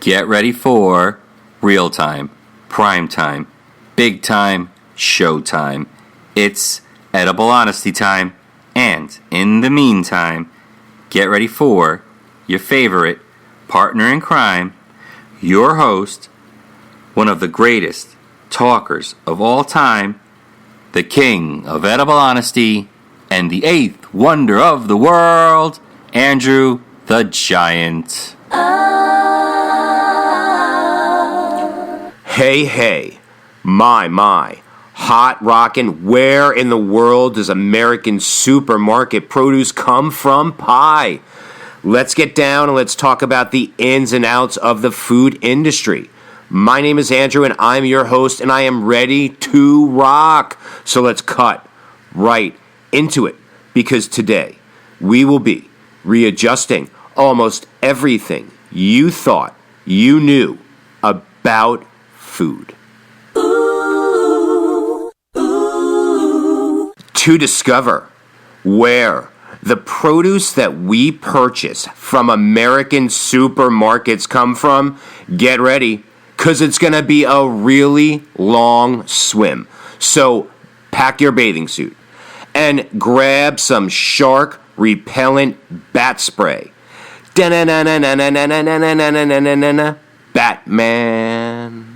Get ready for real time, prime time, big time, show time. It's edible honesty time. And in the meantime, get ready for your favorite partner in crime, your host, one of the greatest talkers of all time, the king of edible honesty, and the eighth wonder of the world, Andrew the Giant. Hey, my, hot rockin', where in the world does American supermarket produce come from? Pie. Let's get down and let's talk about the ins and outs of the food industry. My name is Andrew and I'm your host and I am ready to rock. So let's cut right into it because today we will be readjusting almost everything you thought you knew about food. To discover where the produce that we purchase from American supermarkets come from, get ready, because it's going to be a really long swim. So pack your bathing suit and grab some shark repellent bat spray. Batman.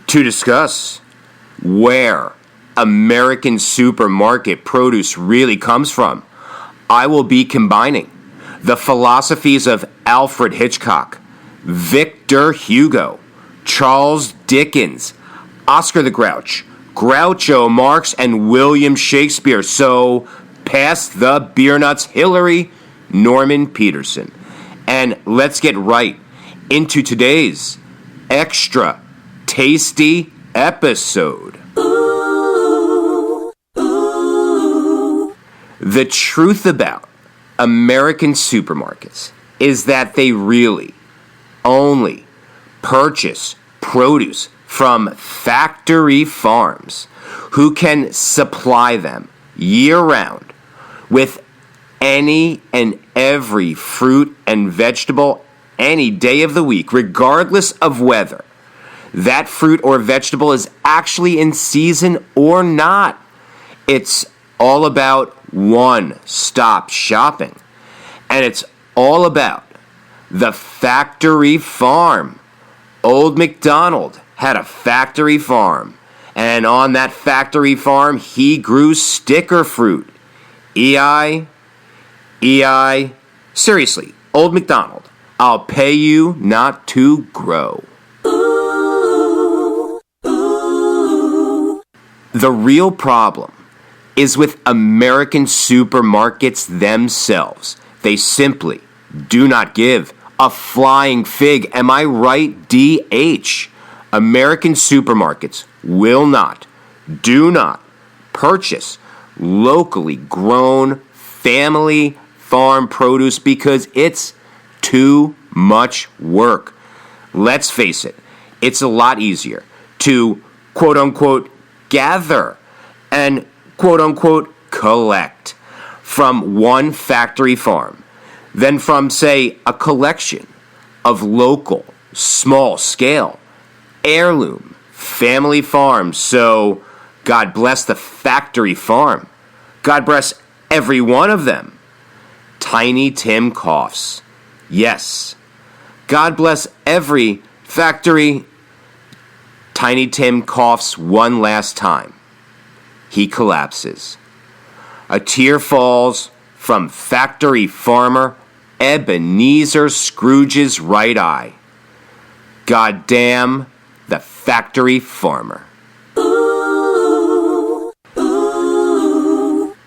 To discuss where American supermarket produce really comes from, I will be combining the philosophies of Alfred Hitchcock, Victor Hugo, Charles Dickens, Oscar the Grouch, Groucho Marx, and William Shakespeare. So pass the beer nuts, Hillary, Norman Peterson. And let's get right into today's extra tasty episode. The truth about American supermarkets is that they really only purchase produce from factory farms who can supply them year-round with any and every fruit and vegetable any day of the week, regardless of whether that fruit or vegetable is actually in season or not. It's all about one-stop shopping. And it's all about the factory farm. Old MacDonald had a factory farm. And on that factory farm, he grew sticker fruit. E-I. Seriously, Old MacDonald, I'll pay you not to grow. The real problem is with American supermarkets themselves. They simply do not give a flying fig. Am I right, DH? American supermarkets do not purchase locally grown family farm produce because it's too much work. Let's face it, it's a lot easier to quote-unquote gather and quote-unquote collect from one factory farm than from, say, a collection of local, small-scale, heirloom family farms. So God bless the factory farm. God bless every one of them. Tiny Tim coughs. Yes. God bless every factory. Tiny Tim coughs one last time. He collapses. A tear falls from factory farmer Ebenezer Scrooge's right eye. God damn the factory farmer.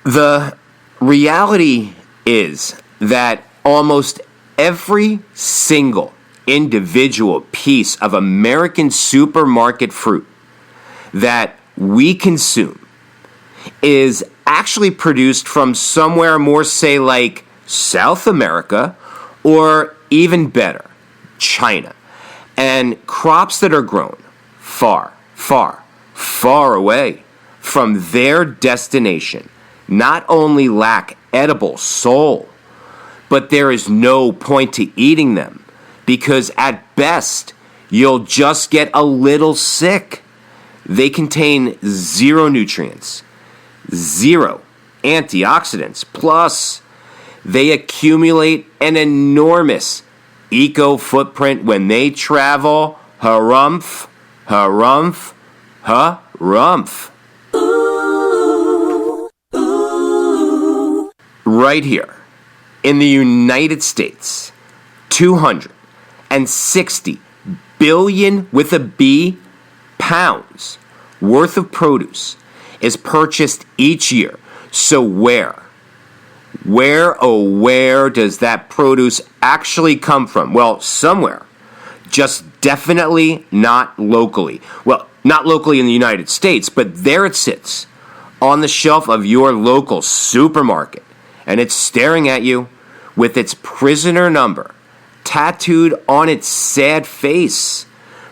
The reality is that almost every single individual piece of American supermarket fruit that we consume is actually produced from somewhere more, say, like South America, or even better, China. And crops that are grown far, far, far away from their destination not only lack edible soul, but there is no point to eating them because at best, you'll just get a little sick. They contain 0 nutrients, 0 antioxidants, plus they accumulate an enormous eco footprint when they travel. Harumph, harumph, harumph. Right here in the United States, 260 billion with a B pounds worth of produce is purchased each year. So where does that produce actually come from? Well, somewhere. Just definitely not locally. Well, not locally in the United States, but there it sits on the shelf of your local supermarket. And it's staring at you with its prisoner number tattooed on its sad face.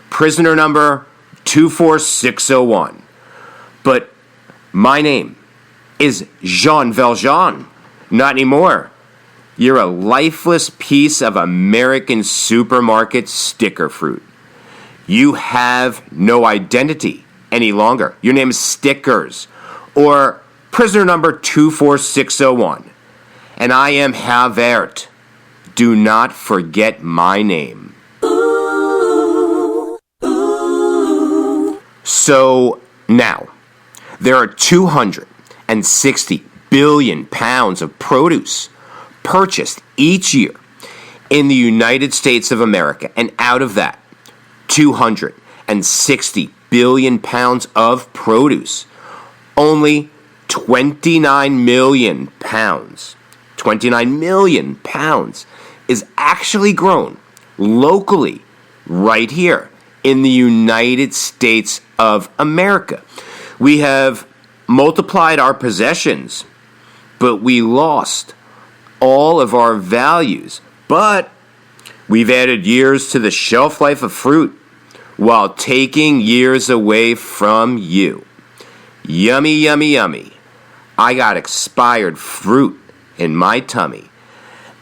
Prisoner number 24601. But my name is Jean Valjean. Not anymore. You're a lifeless piece of American supermarket sticker fruit. You have no identity any longer. Your name is Stickers or prisoner number 24601. And I am Havert. Do not forget my name. So now, there are 260 billion pounds of produce purchased each year in the United States of America. And out of that, 260 billion pounds of produce, only 29 million pounds is actually grown locally right here in the United States of America. We have multiplied our possessions, but we lost all of our values. But we've added years to the shelf life of fruit while taking years away from you. Yummy, yummy, yummy. I got expired fruit in my tummy.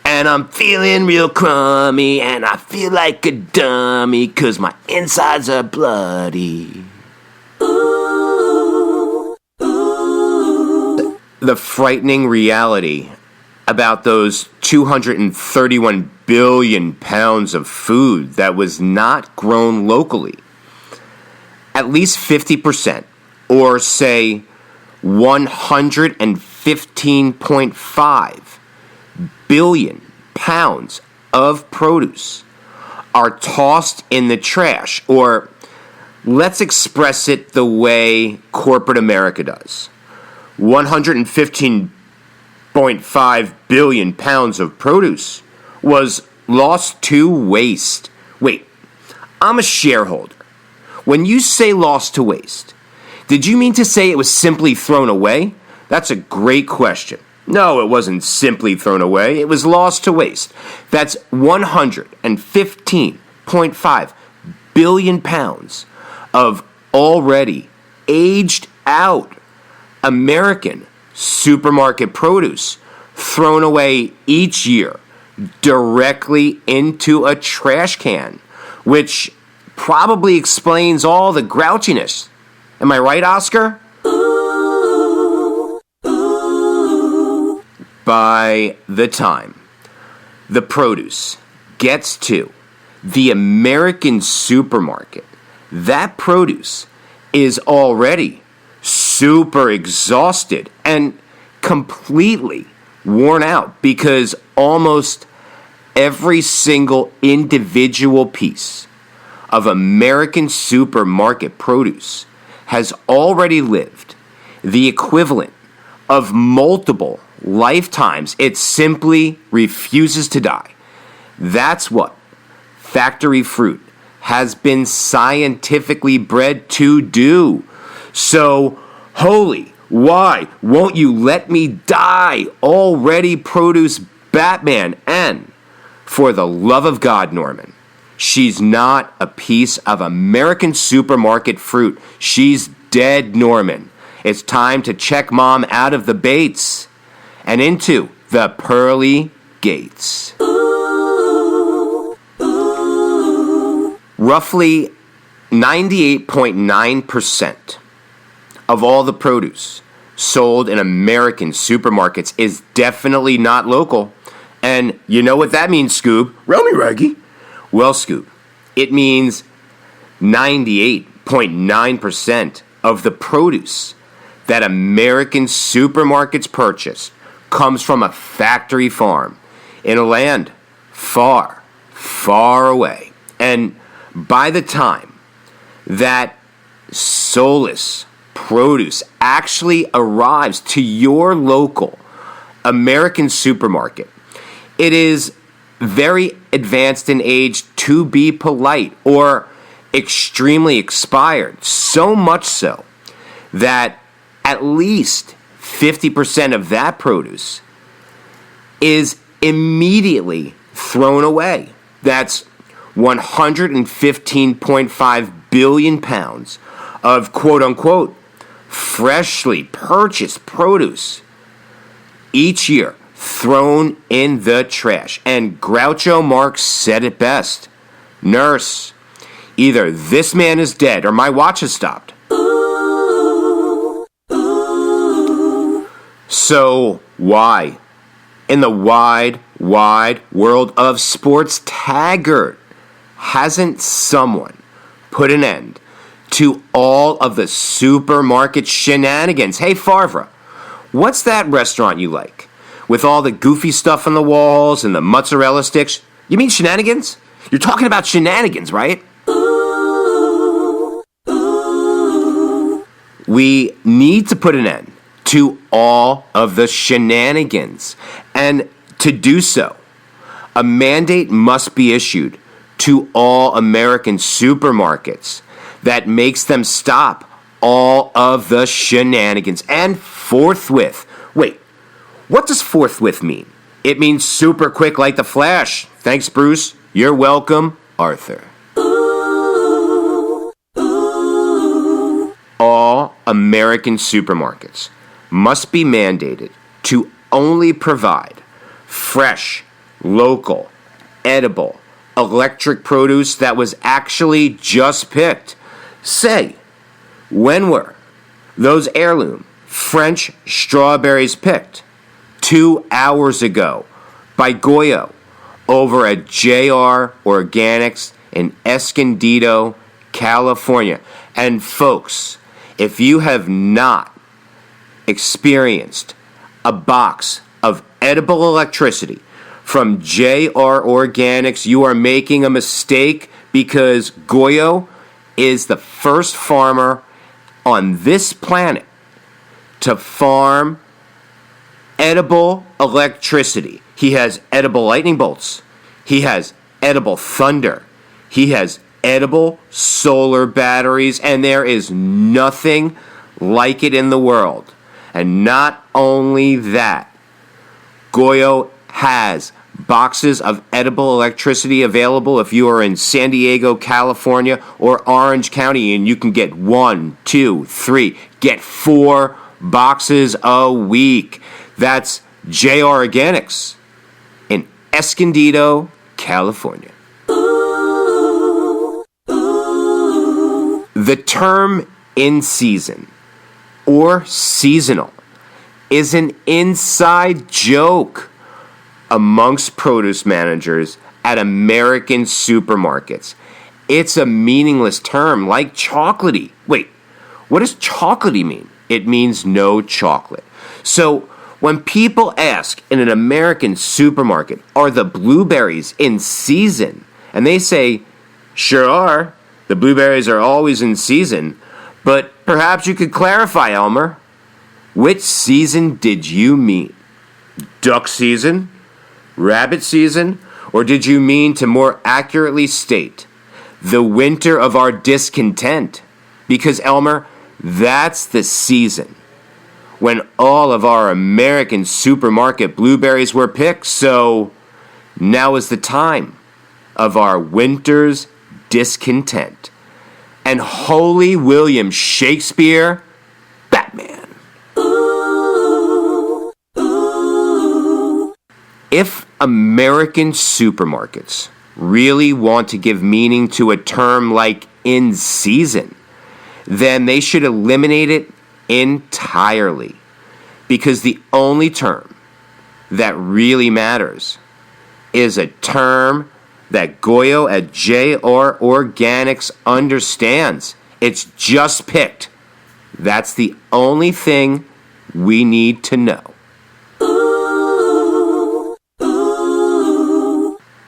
And I'm feeling real crummy, and I feel like a dummy, 'cause my insides are bloody. The frightening reality about those 231 billion pounds of food that was not grown locally. At least 50%, or say 115.5 billion pounds of produce are tossed in the trash, or let's express it the way corporate America does. 115.5 billion pounds of produce was lost to waste. Wait, I'm a shareholder. When you say lost to waste, did you mean to say it was simply thrown away? That's a great question. No, it wasn't simply thrown away. It was lost to waste. That's 115.5 billion pounds of already aged out American supermarket produce thrown away each year directly into a trash can, which probably explains all the grouchiness. Am I right, Oscar? By the time the produce gets to the American supermarket, that produce is already super exhausted and completely worn out because almost every single individual piece of American supermarket produce has already lived the equivalent of multiple lifetimes. It simply refuses to die. That's what factory fruit has been scientifically bred to do. So, holy, why won't you let me die? Already produce Batman. And for the love of God, Norman, she's not a piece of American supermarket fruit. She's dead, Norman. It's time to check Mom out of the Bates and into the pearly Gates. Roughly 98.9% of all the produce sold in American supermarkets is definitely not local. And you know what that means, Scoob? Roll me, Raggy. Well, Scoob, it means 98.9% of the produce that American supermarkets purchase comes from a factory farm in a land far, far away. And by the time that soulless produce actually arrives to your local American supermarket, it is very advanced in age, to be polite, or extremely expired. So much so that at least 50% of that produce is immediately thrown away. That's 115.5 billion pounds of quote-unquote freshly purchased produce each year thrown in the trash. And Groucho Marx said it best. Nurse, either this man is dead or my watch has stopped. So why, in the wide, wide world of sports, Taggart, hasn't someone put an end to all of the supermarket shenanigans? Hey, Favre, what's that restaurant you like? With all the goofy stuff on the walls and the mozzarella sticks? You mean shenanigans? You're talking about shenanigans, right? We need to put an end to all of the shenanigans. And to do so, a mandate must be issued to all American supermarkets that makes them stop all of the shenanigans. And forthwith. Wait, what does forthwith mean? It means super quick like the Flash. Thanks, Bruce. You're welcome, Arthur. All American supermarkets must be mandated to only provide fresh, local, edible, electric produce that was actually just picked. Say, when were those heirloom French strawberries picked? 2 hours ago by Goyo over at JR Organics in Escondido, California. And folks, if you have not experienced a box of edible electricity from JR Organics, you are making a mistake, because Goyo is the first farmer on this planet to farm edible electricity. He has edible lightning bolts. He has edible thunder. He has edible solar batteries, and there is nothing like it in the world. And not only that, Goyo has boxes of edible electricity available if you are in San Diego, California, or Orange County, and you can get 1, 2, 3, get 4 boxes a week. That's JR Organics in Escondido, California. The term in season or seasonal is an inside joke amongst produce managers at American supermarkets. It's a meaningless term, like chocolatey. Wait, what does chocolatey mean? It means no chocolate. So when people ask in an American supermarket, are the blueberries in season? And they say, sure are. The blueberries are always in season. But perhaps you could clarify, Elmer. Which season did you mean? Duck season? Rabbit season? Or did you mean to more accurately state the winter of our discontent? Because, Elmer, that's the season when all of our American supermarket blueberries were picked. So now is the time of our winter's discontent. And holy William Shakespeare, Batman. If American supermarkets really want to give meaning to a term like in season, then they should eliminate it entirely. Because the only term that really matters is a term that Goyo at JR Organics understands. It's just picked. That's the only thing we need to know.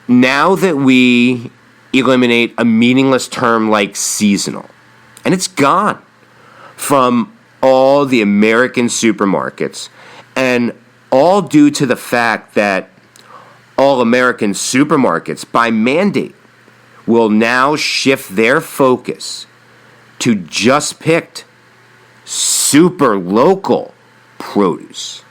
Now that we eliminate a meaningless term like seasonal, and it's gone from all the American supermarkets, and all due to the fact that all American supermarkets, by mandate, will now shift their focus to just picked super local produce.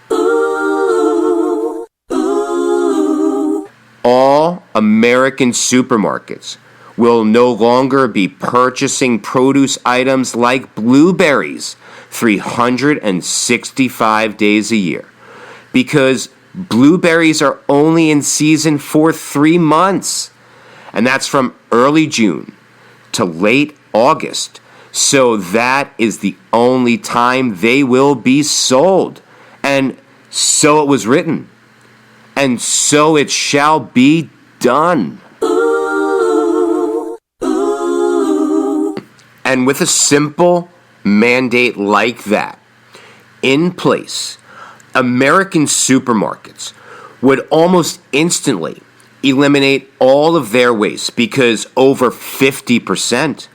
All American supermarkets will no longer be purchasing produce items like blueberries 365 days a year, because blueberries are only in season for 3 months, and that's from early June to late August. So that is the only time they will be sold. And so it was written, and so it shall be done. And with a simple mandate like that in place, American supermarkets would almost instantly eliminate all of their waste, because over 50%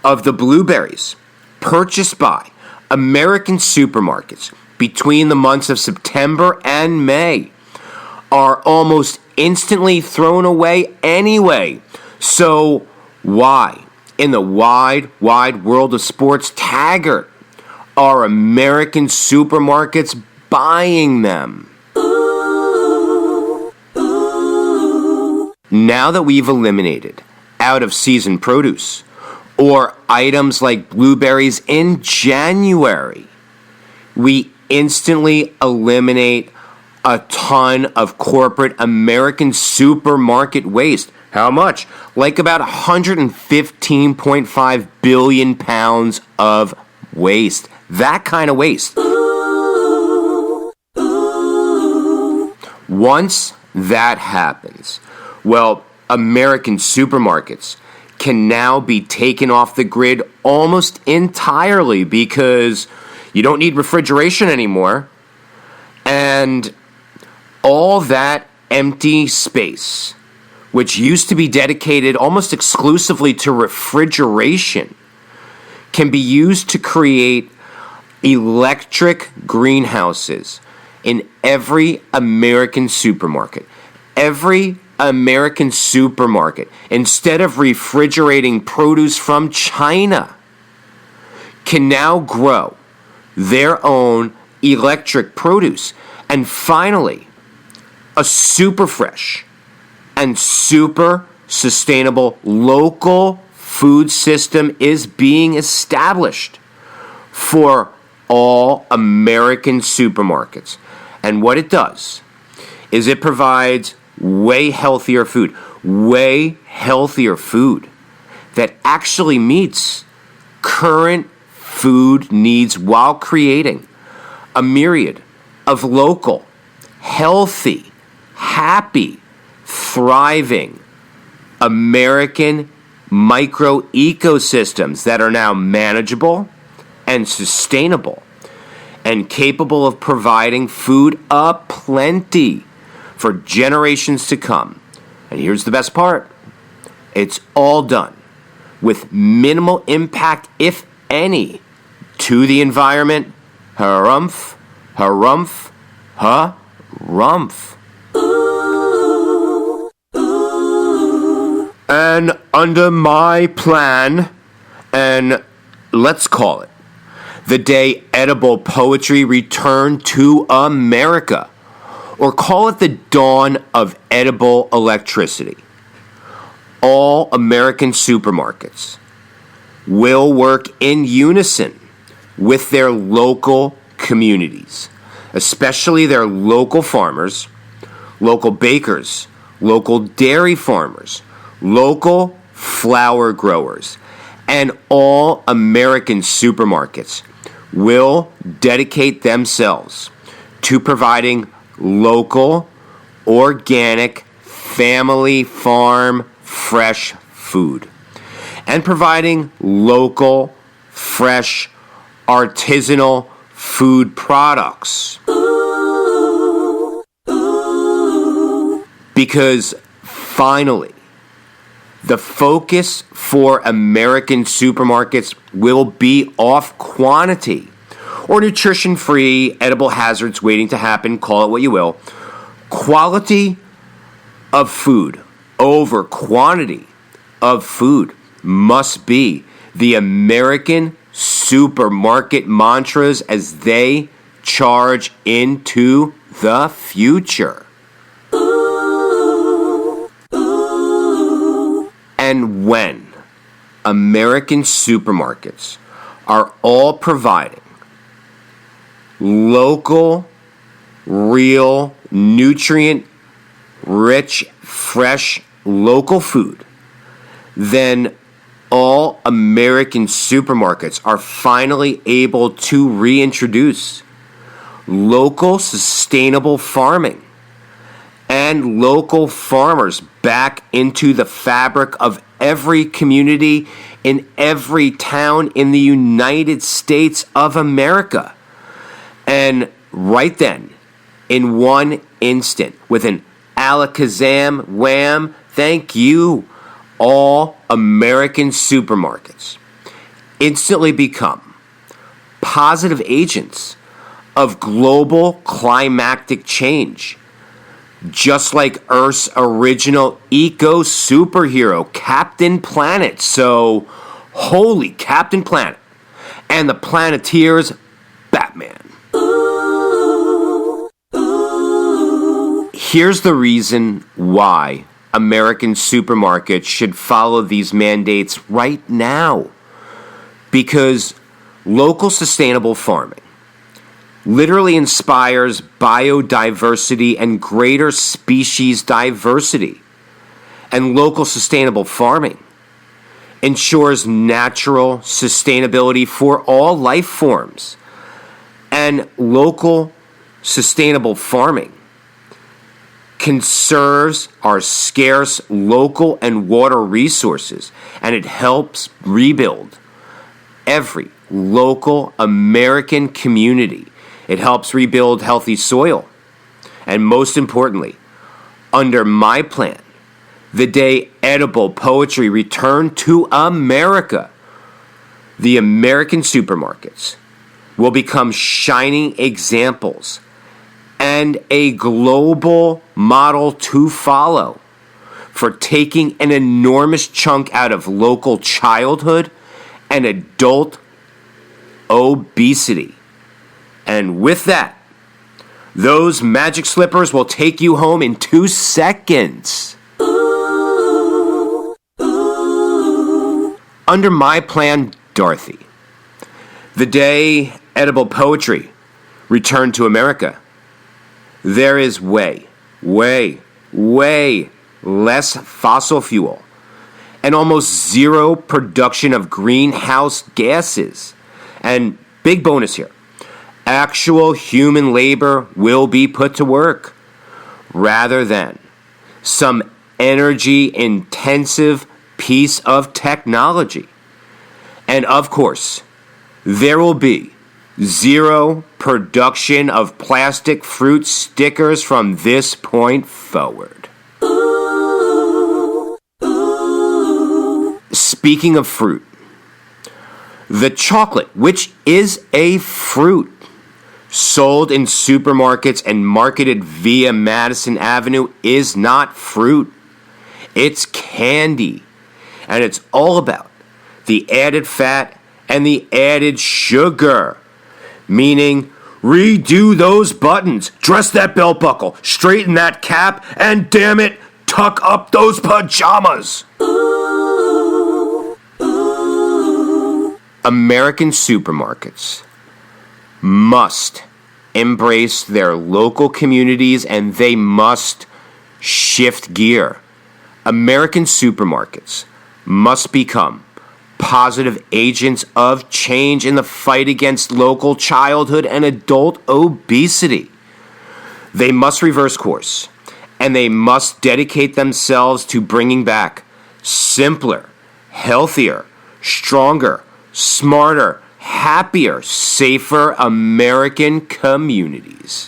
of the blueberries purchased by American supermarkets between the months of September and May are almost instantly thrown away anyway. So why, in the wide, wide world of sports, taggart, are American supermarkets buying them? Now that we've eliminated out-of-season produce, or items like blueberries in January, we instantly eliminate a ton of corporate American supermarket waste. How much? Like about 115.5 billion pounds of waste. That kind of waste. Once that happens, well, American supermarkets can now be taken off the grid almost entirely, because you don't need refrigeration anymore. And all that empty space, which used to be dedicated almost exclusively to refrigeration, can be used to create electric greenhouses in every American supermarket. Every American supermarket, instead of refrigerating produce from China, can now grow their own electric produce. And finally, a super fresh and super sustainable local food system is being established for all American supermarkets. And what it does is it provides way healthier food that actually meets current food needs, while creating a myriad of local, healthy, happy, thriving American micro ecosystems that are now manageable and sustainable and capable of providing food aplenty for generations to come. And here's the best part. It's all done with minimal impact, if any, to the environment. Harumph, harumph, harumph. And under my plan, and let's call it the day edible poetry returned to America, or call it the dawn of edible electricity, all American supermarkets will work in unison with their local communities, especially their local farmers, local bakers, local dairy farmers, local flour growers, and all American supermarkets will dedicate themselves to providing local, organic, family farm fresh food and providing local, fresh, artisanal food products. Because finally, the focus for American supermarkets will be off quantity or nutrition-free edible hazards waiting to happen, call it what you will. Quality of food over quantity of food must be the American supermarket mantras as they charge into the future. And when American supermarkets are all providing local, real, nutrient-rich, fresh, local food, then all American supermarkets are finally able to reintroduce local sustainable farming and local farmers back into the fabric of every community in every town in the United States of America. And right then, in one instant, with an alakazam wham, thank you, all American supermarkets instantly become positive agents of global climactic change, just like Earth's original eco superhero, Captain Planet. So, holy Captain Planet and the Planeteers, Batman. Here's the reason why American supermarkets should follow these mandates right now. Because local sustainable farming literally inspires biodiversity and greater species diversity. And local sustainable farming ensures natural sustainability for all life forms. And local sustainable farming conserves our scarce local and water resources, and it helps rebuild every local American community. It helps rebuild healthy soil. And most importantly, under my plan, the day edible poetry returned to America, the American supermarkets will become shining examples and a global model to follow for taking an enormous chunk out of local childhood and adult obesity. And with that, those magic slippers will take you home in 2 seconds. Under my plan, Dorothy, the day edible poetry returned to America, there is way less fossil fuel and almost zero production of greenhouse gases. And big bonus here, actual human labor will be put to work rather than some energy-intensive piece of technology. And of course, there will be zero production of plastic fruit stickers from this point forward. Speaking of fruit, the chocolate, which is a fruit, sold in supermarkets and marketed via Madison Avenue, is not fruit. It's candy. And it's all about the added fat and the added sugar. Meaning, redo those buttons, dress that belt buckle, straighten that cap, and damn it, tuck up those pajamas. American supermarkets must embrace their local communities, and they must shift gear. American supermarkets must become positive agents of change in the fight against local childhood and adult obesity. They must reverse course, and they must dedicate themselves to bringing back simpler, healthier, stronger, smarter, happier, safer American communities.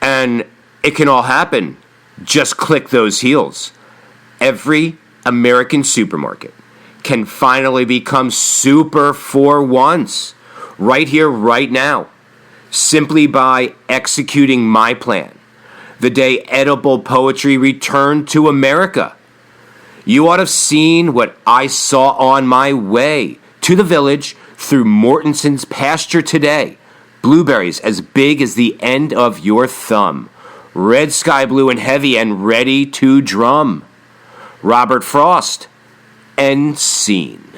And it can all happen. Just click those heels. Every American supermarket can finally become super for once, right here, right now, simply by executing my plan. The day edible poetry returned to America. You ought to have seen what I saw on my way to the village through Mortenson's pasture today. Blueberries as big as the end of your thumb. Red sky blue and heavy and ready to drum. Robert Frost, end scene.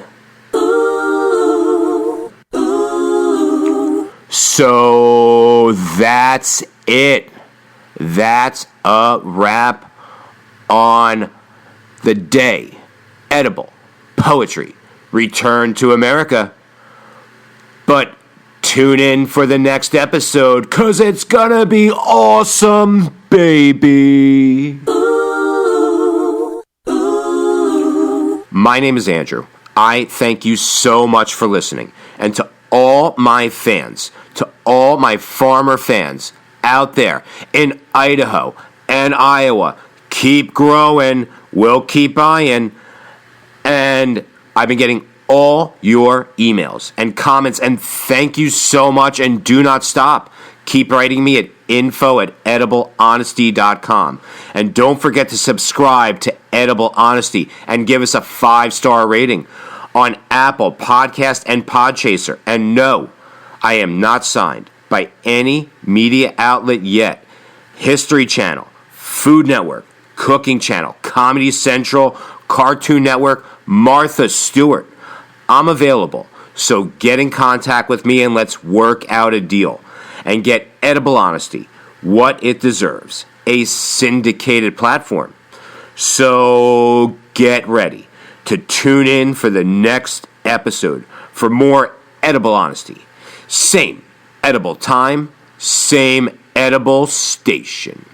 So that's it. That's a wrap on the day edible poetry returned to America. But tune in for the next episode, 'cause it's gonna be awesome, baby. My name is Andrew. I thank you so much for listening. And to all my fans, to all my farmer fans out there in Idaho and Iowa, keep growing. We'll keep buying. And I've been getting all your emails and comments, and thank you so much, and do not stop. Keep writing me at info@ediblehonesty.com. And don't forget to subscribe to Edible Honesty and give us a 5-star rating on Apple Podcast and Podchaser. And no, I am not signed by any media outlet yet. History Channel, Food Network, Cooking Channel, Comedy Central, Cartoon Network, Martha Stewart. I'm available, so get in contact with me and let's work out a deal and get Edible Honesty what it deserves, a syndicated platform. So get ready to tune in for the next episode for more Edible Honesty. Same edible time, same edible station.